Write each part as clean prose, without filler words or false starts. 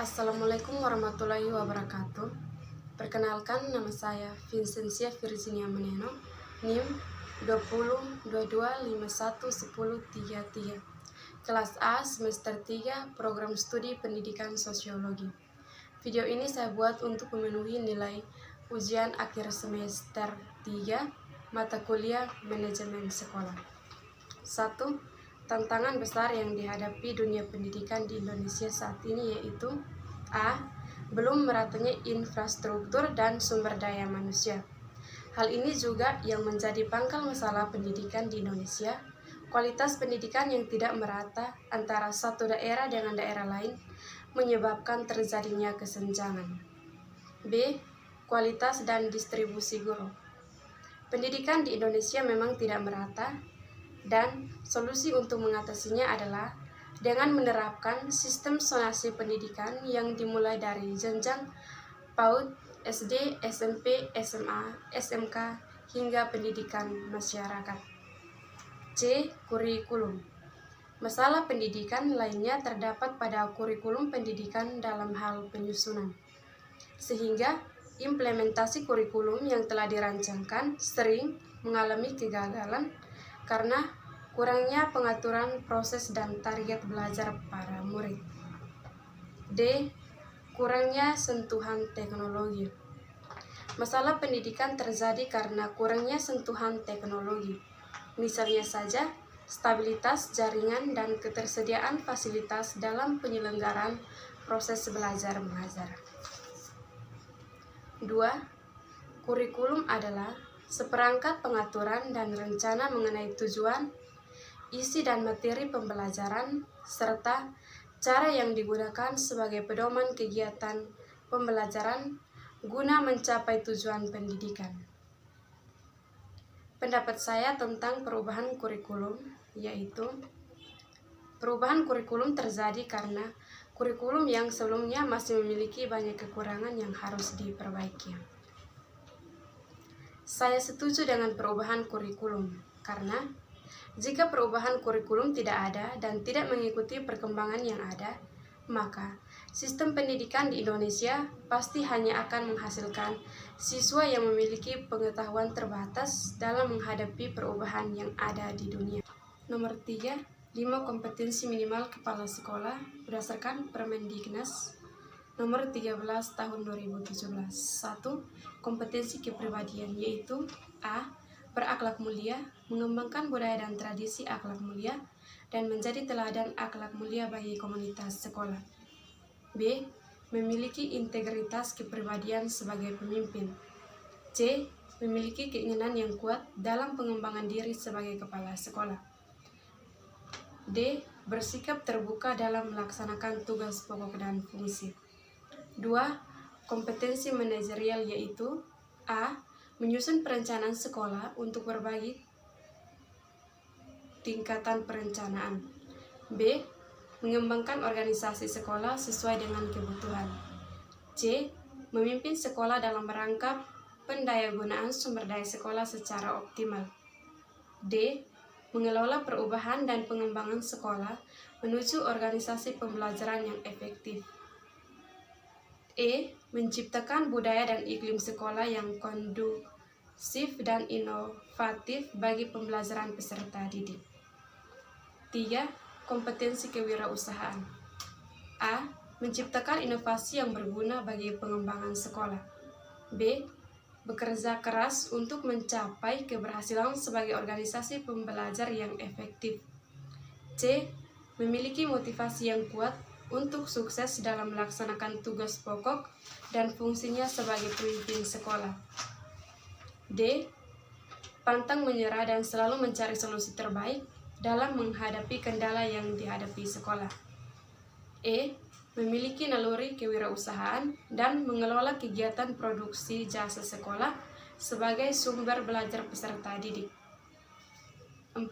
Assalamualaikum warahmatullahi wabarakatuh. Perkenalkan, nama saya Vincentia Virginia Meneno, NIM 2022511033, kelas A semester 3, program studi pendidikan sosiologi. Video ini saya buat untuk memenuhi nilai ujian akhir semester 3 mata kuliah manajemen sekolah. 1. Tantangan besar yang dihadapi dunia pendidikan di Indonesia saat ini yaitu A. Belum meratanya infrastruktur dan sumber daya manusia. Hal ini juga yang menjadi pangkal masalah pendidikan di Indonesia. Kualitas pendidikan yang tidak merata antara satu daerah dengan daerah lain menyebabkan terjadinya kesenjangan. B. Kualitas dan distribusi guru. Pendidikan di Indonesia memang tidak merata, dan solusi untuk mengatasinya adalah dengan menerapkan sistem zonasi pendidikan yang dimulai dari jenjang PAUD, SD, SMP, SMA, SMK, hingga pendidikan masyarakat. C. Kurikulum. Masalah pendidikan lainnya terdapat pada kurikulum pendidikan dalam hal penyusunan, sehingga implementasi kurikulum yang telah dirancangkan sering mengalami kegagalan karena kurangnya pengaturan proses dan target belajar para murid. D. Kurangnya sentuhan teknologi. Masalah pendidikan terjadi karena kurangnya sentuhan teknologi. Misalnya saja, stabilitas jaringan dan ketersediaan fasilitas dalam penyelenggaraan proses belajar mengajar. 2. Kurikulum adalah seperangkat pengaturan dan rencana mengenai tujuan, isi dan materi pembelajaran, serta cara yang digunakan sebagai pedoman kegiatan pembelajaran guna mencapai tujuan pendidikan. Pendapat saya tentang perubahan kurikulum yaitu perubahan kurikulum terjadi karena kurikulum yang sebelumnya masih memiliki banyak kekurangan yang harus diperbaiki. Saya setuju dengan perubahan kurikulum karena jika perubahan kurikulum tidak ada dan tidak mengikuti perkembangan yang ada, maka sistem pendidikan di Indonesia pasti hanya akan menghasilkan siswa yang memiliki pengetahuan terbatas dalam menghadapi perubahan yang ada di dunia. Nomor 3, 5 kompetensi minimal kepala sekolah berdasarkan Permendiknas Nomor 13 Tahun 2017. 1. Kompetensi kepribadian yaitu A. Berakhlak mulia, mengembangkan budaya dan tradisi akhlak mulia, dan menjadi teladan akhlak mulia bagi komunitas sekolah. B. Memiliki integritas kepribadian sebagai pemimpin. C. Memiliki keinginan yang kuat dalam pengembangan diri sebagai kepala sekolah. D. Bersikap terbuka dalam melaksanakan tugas pokok dan fungsi. 2. Kompetensi manajerial yaitu A. Menyusun perencanaan sekolah untuk berbagai tingkatan perencanaan. B. Mengembangkan organisasi sekolah sesuai dengan kebutuhan. C. Memimpin sekolah dalam rangka pendayagunaan sumber daya sekolah secara optimal. D. Mengelola perubahan dan pengembangan sekolah menuju organisasi pembelajaran yang efektif. E. Menciptakan budaya dan iklim sekolah yang kondusif dan inovatif bagi pembelajaran peserta didik. 3. Kompetensi kewirausahaan. A. Menciptakan inovasi yang berguna bagi pengembangan sekolah. B. Bekerja keras untuk mencapai keberhasilan sebagai organisasi pembelajar yang efektif. C. Memiliki motivasi yang kuat untuk sukses dalam melaksanakan tugas pokok dan fungsinya sebagai pemimpin sekolah. D. Pantang menyerah dan selalu mencari solusi terbaik dalam menghadapi kendala yang dihadapi sekolah. E. Memiliki naluri kewirausahaan dan mengelola kegiatan produksi jasa sekolah sebagai sumber belajar peserta didik. 4.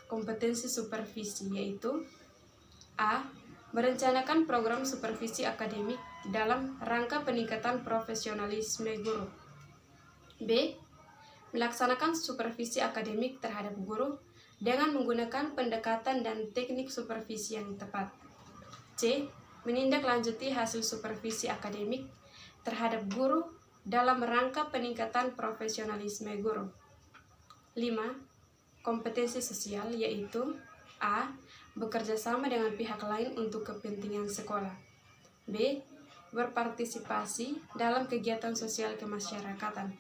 Kompetensi supervisi yaitu A. Merencanakan program supervisi akademik dalam rangka peningkatan profesionalisme guru. B. Melaksanakan supervisi akademik terhadap guru dengan menggunakan pendekatan dan teknik supervisi yang tepat. C. menindaklanjuti hasil supervisi akademik terhadap guru dalam rangka peningkatan profesionalisme guru. 5. Kompetensi sosial, yaitu A. Bekerja sama dengan pihak lain untuk kepentingan sekolah. B. Berpartisipasi dalam kegiatan sosial kemasyarakatan.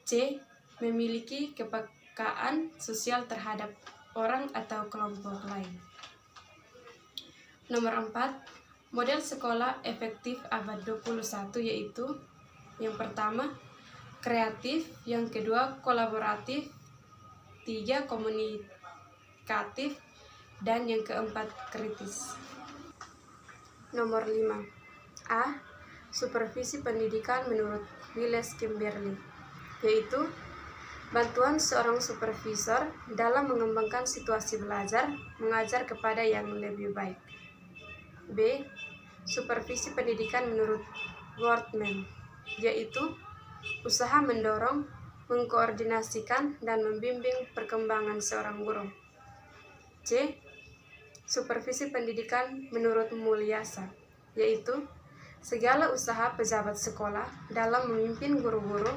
C. Memiliki kepekaan sosial terhadap orang atau kelompok lain. Nomor 4. Model sekolah efektif abad 21 yaitu yang pertama, kreatif, yang kedua, kolaboratif, 3, komunikatif, dan yang keempat, kritis. Nomor 5. A. Supervisi pendidikan menurut Wiles Kimberly, yaitu bantuan seorang supervisor dalam mengembangkan situasi belajar mengajar kepada yang lebih baik. B. Supervisi pendidikan menurut Wortman, yaitu usaha mendorong, mengkoordinasikan, dan membimbing perkembangan seorang guru. C. Supervisi pendidikan menurut Mulyasa, yaitu segala usaha pejabat sekolah dalam memimpin guru-guru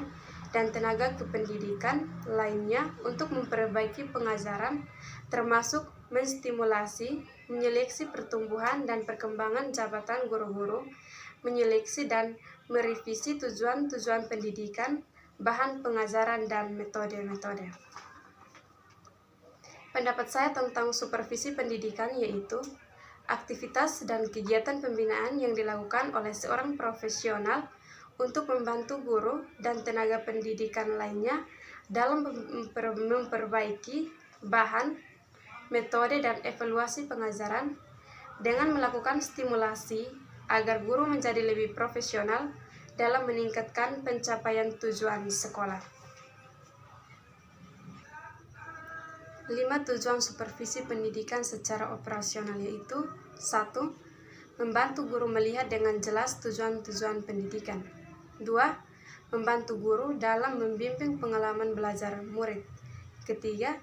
dan tenaga kependidikan lainnya untuk memperbaiki pengajaran, termasuk menstimulasi, menyeleksi pertumbuhan dan perkembangan jabatan guru-guru, menyeleksi dan merevisi tujuan-tujuan pendidikan, bahan pengajaran, dan metode-metode. Pendapat saya tentang supervisi pendidikan yaitu aktivitas dan kegiatan pembinaan yang dilakukan oleh seorang profesional untuk membantu guru dan tenaga pendidikan lainnya dalam memperbaiki bahan, metode, dan evaluasi pengajaran dengan melakukan stimulasi agar guru menjadi lebih profesional dalam meningkatkan pencapaian tujuan sekolah. 5 tujuan supervisi pendidikan secara operasional yaitu 1. Membantu guru melihat dengan jelas tujuan-tujuan pendidikan. 2. Membantu guru dalam membimbing pengalaman belajar murid. Ketiga,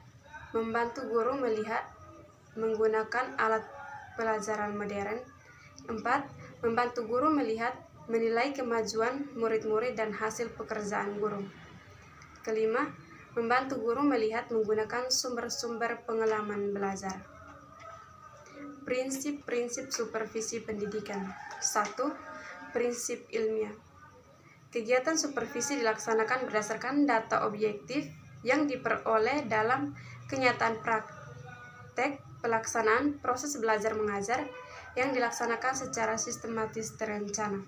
membantu guru melihat menggunakan alat pelajaran modern. 4. Membantu guru melihat, menilai kemajuan murid-murid dan hasil pekerjaan guru. Kelima, membantu guru melihat menggunakan sumber-sumber pengalaman belajar. Prinsip-prinsip supervisi pendidikan. 1. Prinsip ilmiah. Kegiatan supervisi dilaksanakan berdasarkan data objektif yang diperoleh dalam kenyataan praktek pelaksanaan proses belajar mengajar yang dilaksanakan secara sistematis terencana.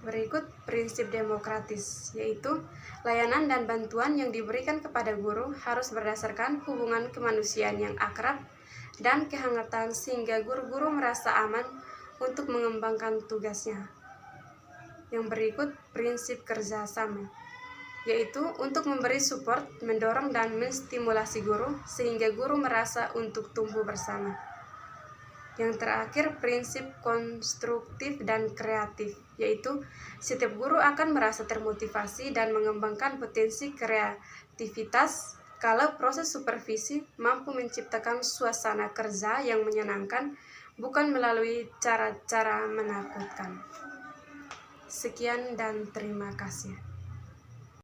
Berikut prinsip demokratis, yaitu layanan dan bantuan yang diberikan kepada guru harus berdasarkan hubungan kemanusiaan yang akrab dan kehangatan sehingga guru-guru merasa aman untuk mengembangkan tugasnya. Yang berikut prinsip kerjasama, yaitu untuk memberi support, mendorong, dan menstimulasi guru sehingga guru merasa untuk tumbuh bersama. Yang terakhir, prinsip konstruktif dan kreatif, yaitu setiap guru akan merasa termotivasi dan mengembangkan potensi kreativitas kalau proses supervisi mampu menciptakan suasana kerja yang menyenangkan, bukan melalui cara-cara menakutkan. Sekian dan terima kasih.